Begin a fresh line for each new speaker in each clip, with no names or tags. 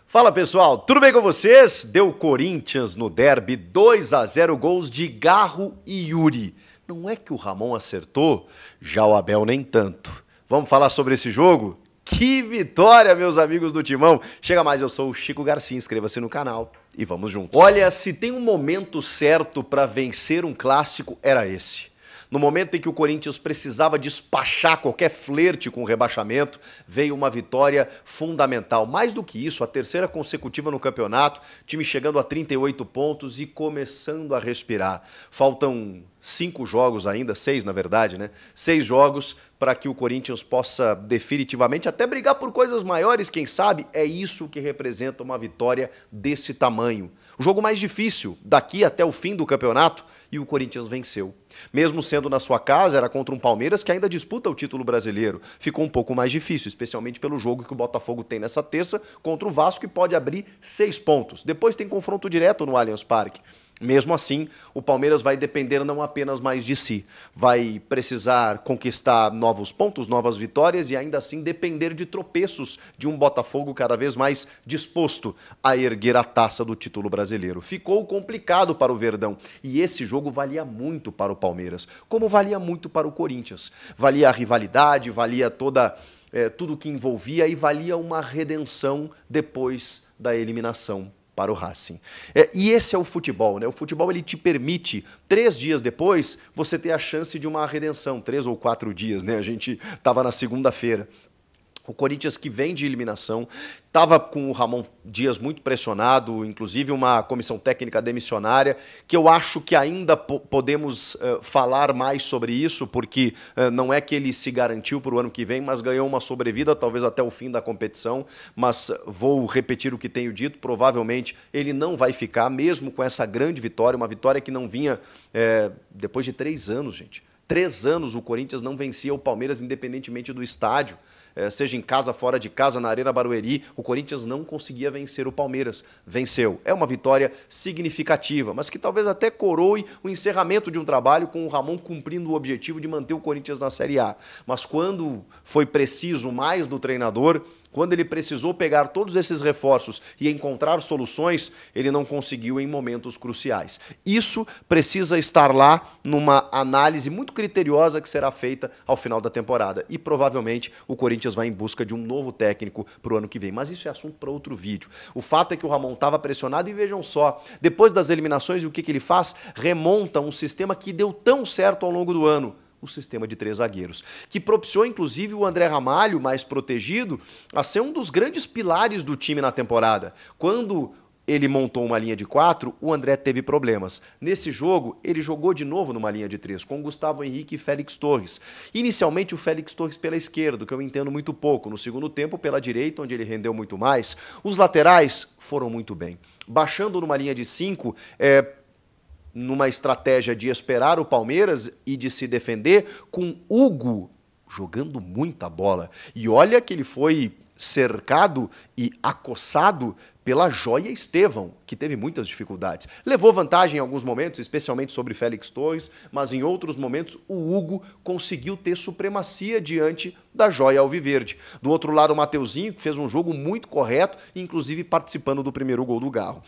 Fala pessoal, tudo bem com vocês? Deu Corinthians no derby 2-0, gols de Garro e Yuri. Não é que o Ramon acertou, já o Abel nem tanto. Vamos falar sobre esse jogo? Que vitória, meus amigos do Timão! Chega mais, eu sou o Chico Garcia, inscreva-se no canal e vamos juntos. Olha, se tem um momento certo para vencer um clássico, era esse. No momento em que o Corinthians precisava despachar qualquer flerte com o rebaixamento, veio uma vitória fundamental. Mais do que isso, a terceira consecutiva no campeonato, time chegando a 38 pontos e começando a respirar. Faltam 5 jogos ainda, 6 na verdade, né? 6 jogos para que o Corinthians possa definitivamente até brigar por coisas maiores, quem sabe? É isso que representa uma vitória desse tamanho. O jogo mais difícil daqui até o fim do campeonato e o Corinthians venceu. Mesmo sendo na sua casa, era contra um Palmeiras que ainda disputa o título brasileiro. Ficou um pouco mais difícil, especialmente pelo jogo que o Botafogo tem nessa terça contra o Vasco e pode abrir 6 pontos. Depois tem confronto direto no Allianz Parque. Mesmo assim, o Palmeiras vai depender não apenas mais de si, vai precisar conquistar novos pontos, novas vitórias e ainda assim depender de tropeços de um Botafogo cada vez mais disposto a erguer a taça do título brasileiro. Ficou complicado para o Verdão e esse jogo valia muito para o Palmeiras, como valia muito para o Corinthians. Valia a rivalidade, valia tudo que envolvia e valia uma redenção depois da eliminação para o Racing. E esse é o futebol, né? O futebol ele te permite, 3 dias depois, você ter a chance de uma redenção, 3 ou 4 dias, né? A gente estava na segunda-feira. O Corinthians que vem de eliminação, estava com o Ramon Dias muito pressionado, inclusive uma comissão técnica demissionária, que eu acho que ainda podemos falar mais sobre isso, porque não é que ele se garantiu para o ano que vem, mas ganhou uma sobrevida, talvez até o fim da competição, mas vou repetir o que tenho dito, provavelmente ele não vai ficar, mesmo com essa grande vitória, uma vitória que não vinha depois de 3 anos, gente. 3 anos o Corinthians não vencia o Palmeiras independentemente do estádio. Seja em casa, fora de casa, na Arena Barueri, o Corinthians não conseguia vencer o Palmeiras. Venceu. É uma vitória significativa, mas que talvez até coroe o encerramento de um trabalho com o Ramon cumprindo o objetivo de manter o Corinthians na Série A. Mas quando foi preciso mais do treinador, quando ele precisou pegar todos esses reforços e encontrar soluções, ele não conseguiu em momentos cruciais. Isso precisa estar lá numa análise muito criteriosa que será feita ao final da temporada. E provavelmente o Corinthians vai em busca de um novo técnico para o ano que vem. Mas isso é assunto para outro vídeo. O fato é que o Ramon estava pressionado e vejam só, depois das eliminações, o que ele faz? Remonta um sistema que deu tão certo ao longo do ano. O sistema de 3 zagueiros, que propiciou inclusive o André Ramalho, mais protegido, a ser um dos grandes pilares do time na temporada. Quando ele montou uma linha de 4, o André teve problemas. Nesse jogo, ele jogou de novo numa linha de 3, com Gustavo Henrique e Félix Torres. Inicialmente o Félix Torres pela esquerda, que eu entendo muito pouco. No segundo tempo, pela direita, onde ele rendeu muito mais. Os laterais foram muito bem. Baixando numa linha de 5, numa estratégia de esperar o Palmeiras e de se defender, com Hugo jogando muita bola. E olha que ele foi cercado e acossado pela Joia Estevão, que teve muitas dificuldades. Levou vantagem em alguns momentos, especialmente sobre Félix Torres, mas em outros momentos o Hugo conseguiu ter supremacia diante da Joia Alviverde. Do outro lado, o Mateuzinho, que fez um jogo muito correto, inclusive participando do primeiro gol do Garro.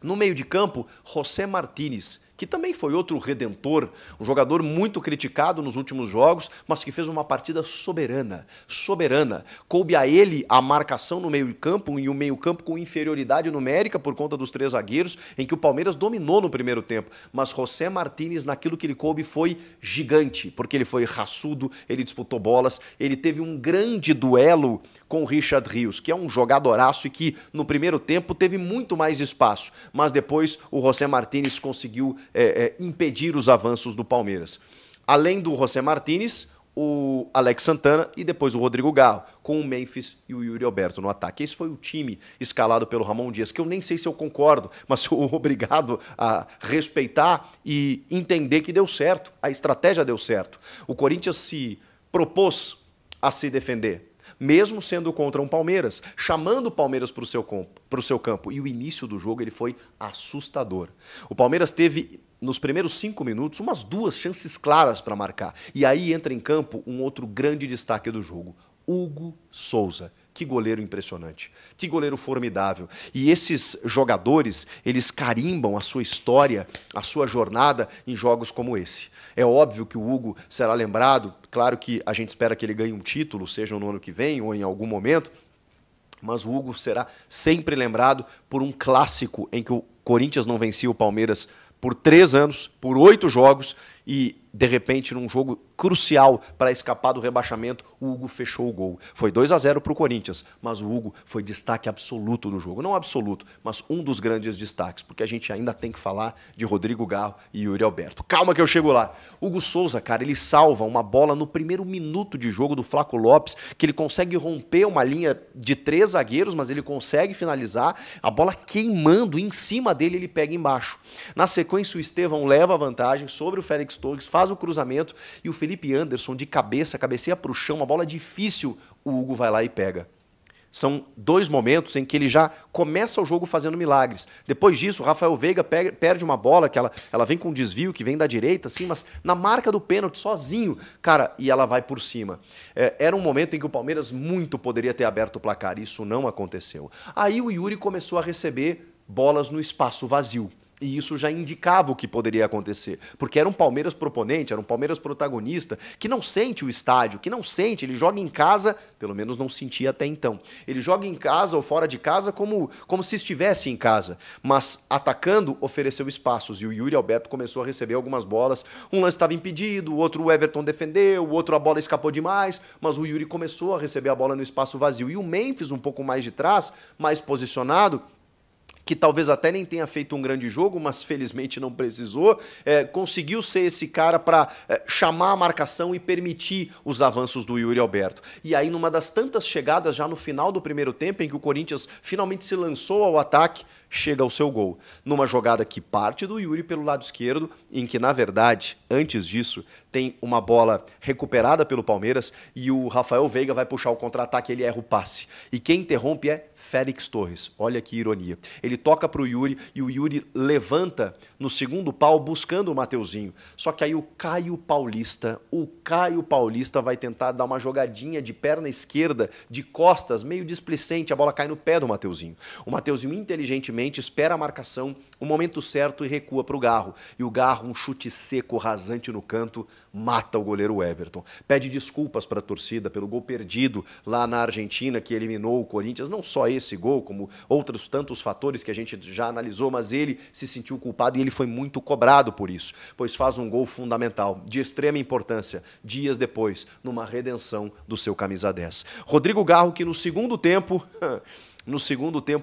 No meio de campo, José Martínez, que também foi outro redentor, um jogador muito criticado nos últimos jogos, mas que fez uma partida soberana. Coube a ele a marcação no meio de campo e o meio campo com inferioridade numérica por conta dos 3 zagueiros, em que o Palmeiras dominou no primeiro tempo. Mas José Martínez, naquilo que ele coube, foi gigante, porque ele foi raçudo, ele disputou bolas, ele teve um grande duelo com o Richard Rios, que é um jogadoraço e que no primeiro tempo teve muito mais espaço, mas depois o José Martínez conseguiu impedir os avanços do Palmeiras. Além do José Martínez, o Alex Santana e depois o Rodrigo Garro, com o Memphis e o Yuri Alberto no ataque. Esse foi o time escalado pelo Ramon Dias, que eu nem sei se eu concordo, mas sou obrigado a respeitar e entender que deu certo, a estratégia deu certo. O Corinthians se propôs a se defender, mesmo sendo contra um Palmeiras, chamando o Palmeiras para o seu campo. E o início do jogo ele foi assustador. O Palmeiras teve, nos primeiros 5 minutos, umas 2 chances claras para marcar. E aí entra em campo um outro grande destaque do jogo, Hugo Souza. Que goleiro impressionante, que goleiro formidável. E esses jogadores, eles carimbam a sua história, a sua jornada em jogos como esse. É óbvio que o Hugo será lembrado, claro que a gente espera que ele ganhe um título, seja no ano que vem ou em algum momento, mas o Hugo será sempre lembrado por um clássico em que o Corinthians não vencia o Palmeiras por 3 anos, por 8 jogos, e de repente num jogo crucial para escapar do rebaixamento, o Hugo fechou o gol. Foi 2-0 para o Corinthians, mas o Hugo foi destaque absoluto do jogo. Não absoluto, mas um dos grandes destaques, porque a gente ainda tem que falar de Rodrigo Garro e Yuri Alberto. Calma que eu chego lá. Hugo Souza, cara, ele salva uma bola no primeiro minuto de jogo do Flaco Lopes, que ele consegue romper uma linha de 3 zagueiros, mas ele consegue finalizar, a bola queimando em cima dele, ele pega embaixo. Na sequência, o Estevão leva a vantagem sobre o Félix Torres, faz o cruzamento e o Felipe Anderson de cabeça, cabeceia para o chão, uma bola difícil, o Hugo vai lá e pega. São 2 momentos em que ele já começa o jogo fazendo milagres. Depois disso, o Rafael Veiga perde uma bola, que ela vem com um desvio, que vem da direita, assim, mas na marca do pênalti, sozinho, cara, e ela vai por cima. Era um momento em que o Palmeiras muito poderia ter aberto o placar, isso não aconteceu. Aí o Yuri começou a receber bolas no espaço vazio. E isso já indicava o que poderia acontecer, porque era um Palmeiras proponente, era um Palmeiras protagonista, que não sente o estádio, que não sente, ele joga em casa, pelo menos não sentia até então. Ele joga em casa ou fora de casa como se estivesse em casa, mas atacando ofereceu espaços e o Yuri Alberto começou a receber algumas bolas. Um lance estava impedido, o outro o Everton defendeu, o outro a bola escapou demais, mas o Yuri começou a receber a bola no espaço vazio. E o Memphis, um pouco mais de trás, mais posicionado, que talvez até nem tenha feito um grande jogo, mas felizmente não precisou, conseguiu ser esse cara para chamar a marcação e permitir os avanços do Yuri Alberto. E aí, numa das tantas chegadas, já no final do primeiro tempo, em que o Corinthians finalmente se lançou ao ataque, chega ao seu gol. Numa jogada que parte do Yuri pelo lado esquerdo, em que, na verdade, antes disso, tem uma bola recuperada pelo Palmeiras e o Rafael Veiga vai puxar o contra-ataque, ele erra o passe. E quem interrompe é Félix Torres. Olha que ironia. Ele toca para o Yuri e o Yuri levanta no segundo pau buscando o Mateuzinho. Só que aí o Caio Paulista vai tentar dar uma jogadinha de perna esquerda, de costas, meio displicente, a bola cai no pé do Mateuzinho. O Mateuzinho inteligentemente espera a marcação, o momento certo e recua para o Garro. E o Garro, um chute seco, rasante no canto, mata o goleiro Everton. Pede desculpas para a torcida pelo gol perdido lá na Argentina, que eliminou o Corinthians. Não só esse gol, como outros tantos fatores que a gente já analisou, mas ele se sentiu culpado e ele foi muito cobrado por isso, pois faz um gol fundamental, de extrema importância, dias depois, numa redenção do seu camisa 10. Rodrigo Garro, que no segundo tempo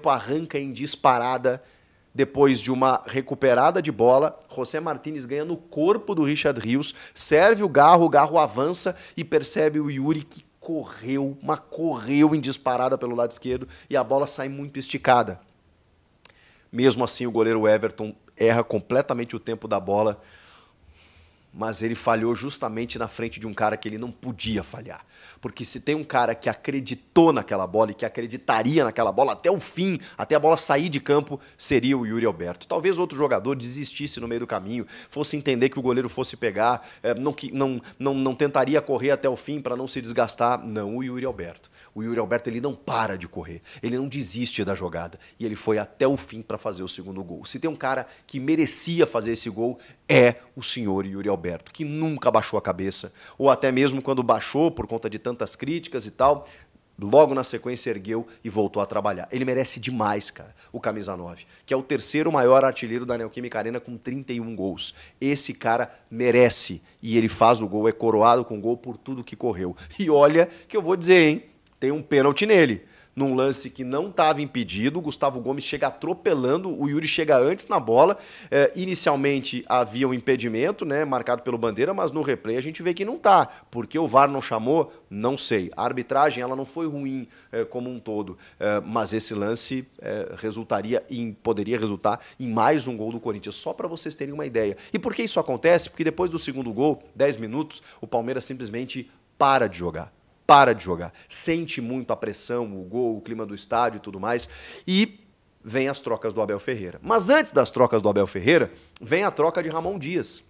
arranca em disparada. Depois de uma recuperada de bola, José Martínez ganha no corpo do Richard Rios, serve o Garro avança e percebe o Yuri que correu em disparada pelo lado esquerdo e a bola sai muito esticada. Mesmo assim, o goleiro Everton erra completamente o tempo da bola, mas ele falhou justamente na frente de um cara que ele não podia falhar. Porque se tem um cara que acreditou naquela bola e que acreditaria naquela bola até o fim, até a bola sair de campo, seria o Yuri Alberto. Talvez outro jogador desistisse no meio do caminho, fosse entender que o goleiro fosse pegar, não tentaria correr até o fim para não se desgastar. Não, o Yuri Alberto. O Yuri Alberto, ele não para de correr, ele não desiste da jogada e ele foi até o fim para fazer o segundo gol. Se tem um cara que merecia fazer esse gol, é o senhor Yuri Alberto, que nunca baixou a cabeça, ou até mesmo quando baixou por conta de tantas críticas e tal, logo na sequência ergueu e voltou a trabalhar. Ele merece demais, cara, o camisa 9, que é o 3º maior artilheiro da Neoquímica Arena com 31 gols. Esse cara merece e ele faz o gol, é coroado com gol por tudo que correu. E olha que eu vou dizer, hein, tem um pênalti nele. Num lance que não estava impedido, o Gustavo Gomes chega atropelando, o Yuri chega antes na bola. Inicialmente havia um impedimento, né, marcado pelo Bandeira, mas no replay a gente vê que não tá. Porque o VAR não chamou? Não sei. A arbitragem ela não foi ruim como um todo, mas esse lance poderia resultar em mais um gol do Corinthians, só para vocês terem uma ideia. E por que isso acontece? Porque depois do segundo gol, 10 minutos, o Palmeiras simplesmente para de jogar. Sente muito a pressão, o gol, o clima do estádio e tudo mais, e vem as trocas do Abel Ferreira. Mas antes das trocas do Abel Ferreira, vem a troca de Ramon Dias.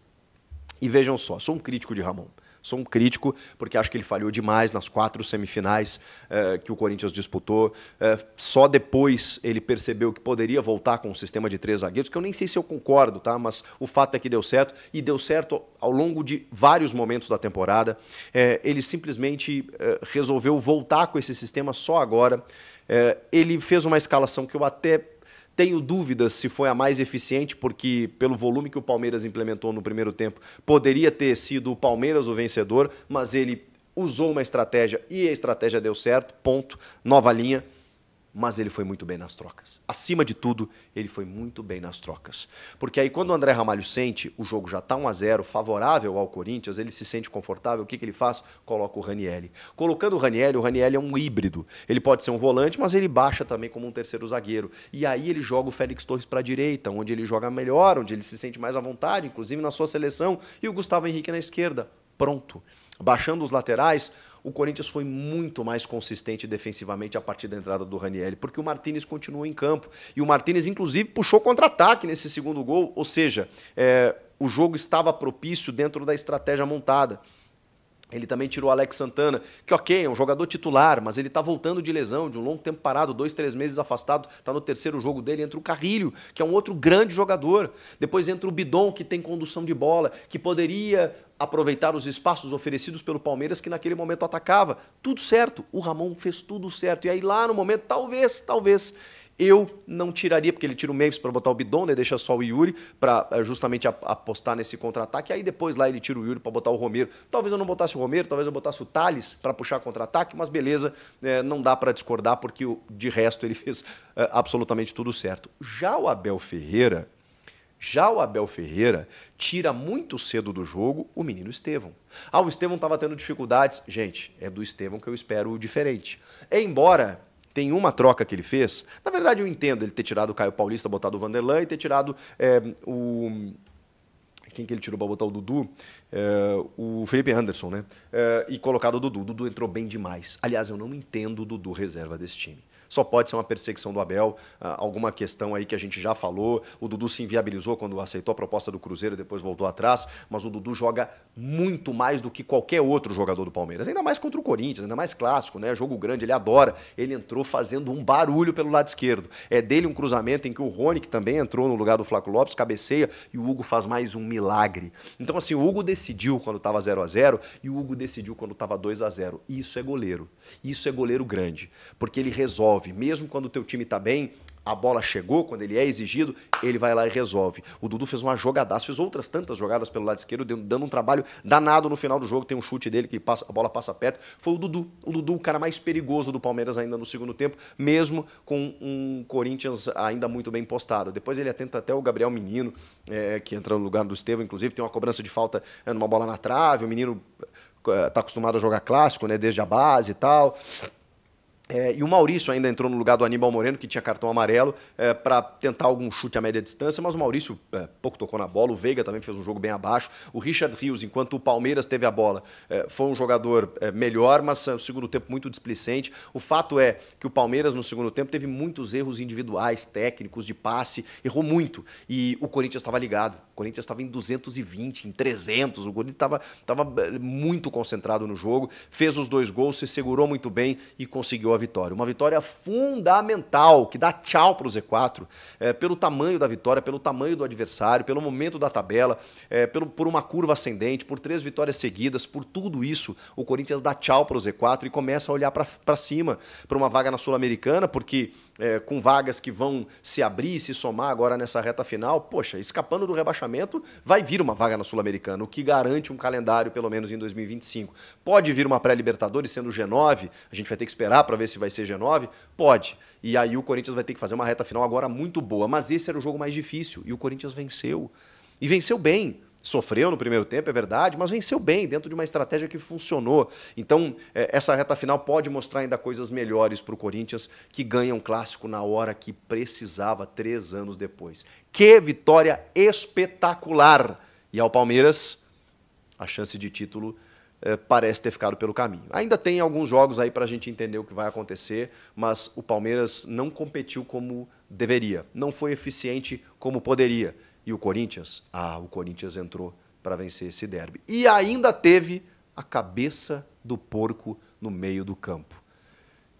E vejam só, sou um crítico de Ramon. Sou um crítico, porque acho que ele falhou demais nas 4 semifinais que o Corinthians disputou. Só depois ele percebeu que poderia voltar com um sistema de 3 zagueiros, que eu nem sei se eu concordo, tá? Mas o fato é que deu certo, e deu certo ao longo de vários momentos da temporada. Ele simplesmente resolveu voltar com esse sistema só agora. Ele fez uma escalação que eu até tenho dúvidas se foi a mais eficiente, porque pelo volume que o Palmeiras implementou no primeiro tempo, poderia ter sido o Palmeiras o vencedor, mas ele usou uma estratégia e a estratégia deu certo, ponto, nova linha. Mas ele foi muito bem nas trocas. Acima de tudo, ele foi muito bem nas trocas. Porque aí quando o André Ramalho sente, o jogo já está 1-0, favorável ao Corinthians, ele se sente confortável, o que ele faz? Coloca o Ranieri. Colocando o Ranieri é um híbrido. Ele pode ser um volante, mas ele baixa também como um terceiro zagueiro. E aí ele joga o Félix Torres para a direita, onde ele joga melhor, onde ele se sente mais à vontade, inclusive na sua seleção, e o Gustavo Henrique na esquerda. Pronto. Baixando os laterais, o Corinthians foi muito mais consistente defensivamente a partir da entrada do Ranieri, porque o Martínez continuou em campo. E o Martínez, inclusive, puxou contra-ataque nesse segundo gol, ou seja, o jogo estava propício dentro da estratégia montada. Ele também tirou o Alex Santana, que ok, é um jogador titular, mas ele está voltando de lesão, de um longo tempo parado, 2, 3 meses afastado, está no terceiro jogo dele, entra o Carrilho, que é um outro grande jogador. Depois entra o Bidon, que tem condução de bola, que poderia aproveitar os espaços oferecidos pelo Palmeiras, que naquele momento atacava. Tudo certo, o Ramon fez tudo certo. E aí lá no momento, talvez, eu não tiraria, porque ele tira o Memphis para botar o Bidon, né, deixa só o Yuri para justamente apostar nesse contra-ataque. Aí depois lá ele tira o Yuri para botar o Romero. Talvez eu não botasse o Romero, talvez eu botasse o Thales para puxar contra-ataque, mas beleza, não dá para discordar, porque de resto ele fez absolutamente tudo certo. Já o Abel Ferreira tira muito cedo do jogo o menino Estevão. O Estevão estava tendo dificuldades. Gente, é do Estevão que eu espero diferente. Embora tem uma troca que ele fez, na verdade eu entendo ele ter tirado o Caio Paulista, botado o Vanderlan e ter tirado quem que ele tirou para botar o Dudu? O Felipe Anderson, né? E colocado o Dudu. O Dudu entrou bem demais. Aliás, eu não entendo o Dudu reserva desse time. Só pode ser uma perseguição do Abel, alguma questão aí que a gente já falou. O Dudu se inviabilizou quando aceitou a proposta do Cruzeiro e depois voltou atrás, mas o Dudu joga muito mais do que qualquer outro jogador do Palmeiras, ainda mais contra o Corinthians, ainda mais clássico, né? Jogo grande, ele adora. Ele entrou fazendo um barulho pelo lado esquerdo. É dele um cruzamento em que o Rony, que também entrou no lugar do Flaco Lopes, cabeceia e o Hugo faz mais um milagre. Então assim, o Hugo decidiu quando estava 0-0 e o Hugo decidiu quando estava 2-0. Isso é goleiro. Isso é goleiro grande, porque ele resolve. Mesmo quando o teu time está bem, a bola chegou, quando ele é exigido, ele vai lá e resolve. O Dudu fez uma jogadaça, fez outras tantas jogadas pelo lado esquerdo, dando um trabalho danado no final do jogo. Tem um chute dele que a bola passa perto. Foi o Dudu. O Dudu, o cara mais perigoso do Palmeiras ainda no segundo tempo, mesmo com um Corinthians ainda muito bem postado. Depois ele atenta até o Gabriel Menino, que entra no lugar do Estevão, inclusive, tem uma cobrança de falta numa bola na trave. O menino está acostumado a jogar clássico, né, desde a base e tal. E o Maurício ainda entrou no lugar do Aníbal Moreno, que tinha cartão amarelo, para tentar algum chute a média distância, mas o Maurício pouco tocou na bola. O Veiga também fez um jogo bem abaixo. O Richard Rios, enquanto o Palmeiras teve a bola, foi um jogador melhor, mas no segundo tempo muito displicente. O fato é que o Palmeiras no segundo tempo teve muitos erros individuais, técnicos, de passe, errou muito. E o Corinthians estava ligado. O Corinthians estava em 220, em 300. O Corinthians estava muito concentrado no jogo, fez os 2 gols, se segurou muito bem e conseguiu a vitória. Uma vitória fundamental, que dá tchau para o Z4, pelo tamanho da vitória, pelo tamanho do adversário, pelo momento da tabela, por uma curva ascendente, por 3 vitórias seguidas, por tudo isso, o Corinthians dá tchau para o Z4 e começa a olhar para cima, para uma vaga na Sul-Americana, porque com vagas que vão se abrir e se somar agora nessa reta final, poxa, escapando do rebaixamento, vai vir uma vaga na Sul-Americana, o que garante um calendário pelo menos em 2025. Pode vir uma pré-Libertadores sendo G9, a gente vai ter que esperar para ver se vai ser G9? Pode. E aí o Corinthians vai ter que fazer uma reta final agora muito boa, mas esse era o jogo mais difícil e o Corinthians venceu. E venceu bem. Sofreu no primeiro tempo, é verdade, mas venceu bem, dentro de uma estratégia que funcionou. Então, essa reta final pode mostrar ainda coisas melhores para o Corinthians, que ganha um clássico na hora que precisava, 3 anos depois. Que vitória espetacular! E ao Palmeiras, a chance de título parece ter ficado pelo caminho. Ainda tem alguns jogos aí para a gente entender o que vai acontecer, mas o Palmeiras não competiu como deveria, não foi eficiente como poderia. E o Corinthians? O Corinthians entrou para vencer esse derby. E ainda teve a cabeça do porco no meio do campo.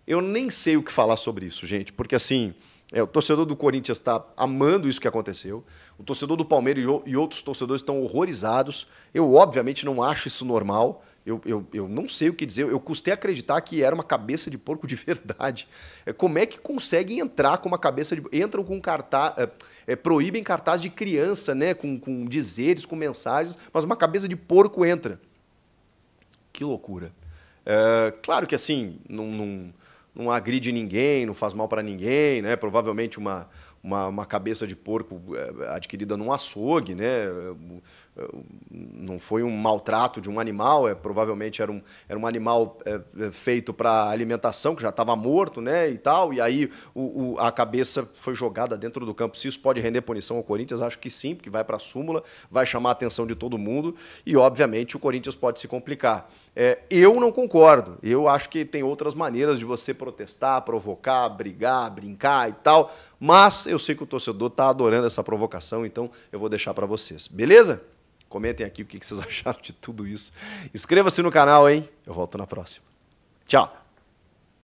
Eu nem sei o que falar sobre isso, gente, porque assim, o torcedor do Corinthians está amando isso que aconteceu, o torcedor do Palmeiras e outros torcedores estão horrorizados. Eu, obviamente, não acho isso normal. Eu não sei o que dizer. Eu custei acreditar que era uma cabeça de porco de verdade. Como é que conseguem entrar com uma cabeça de... Entram com cartaz... proíbem cartaz de criança, né? Com dizeres, com mensagens, mas uma cabeça de porco entra. Que loucura. Claro que assim, não agride ninguém, não faz mal para ninguém, né? Provavelmente uma cabeça de porco adquirida num açougue, né? Não foi um maltrato de um animal, provavelmente era um animal feito para alimentação, que já estava morto, né? E tal, e aí a cabeça foi jogada dentro do campo. Se isso pode render punição ao Corinthians, acho que sim, porque vai para a súmula, vai chamar a atenção de todo mundo e, obviamente, o Corinthians pode se complicar. Eu não concordo. Eu acho que tem outras maneiras de você protestar, provocar, brigar, brincar e tal, mas eu sei que o torcedor está adorando essa provocação, então eu vou deixar para vocês. Beleza? Comentem aqui o que vocês acharam de tudo isso. Inscreva-se no canal, hein? Eu volto na próxima. Tchau!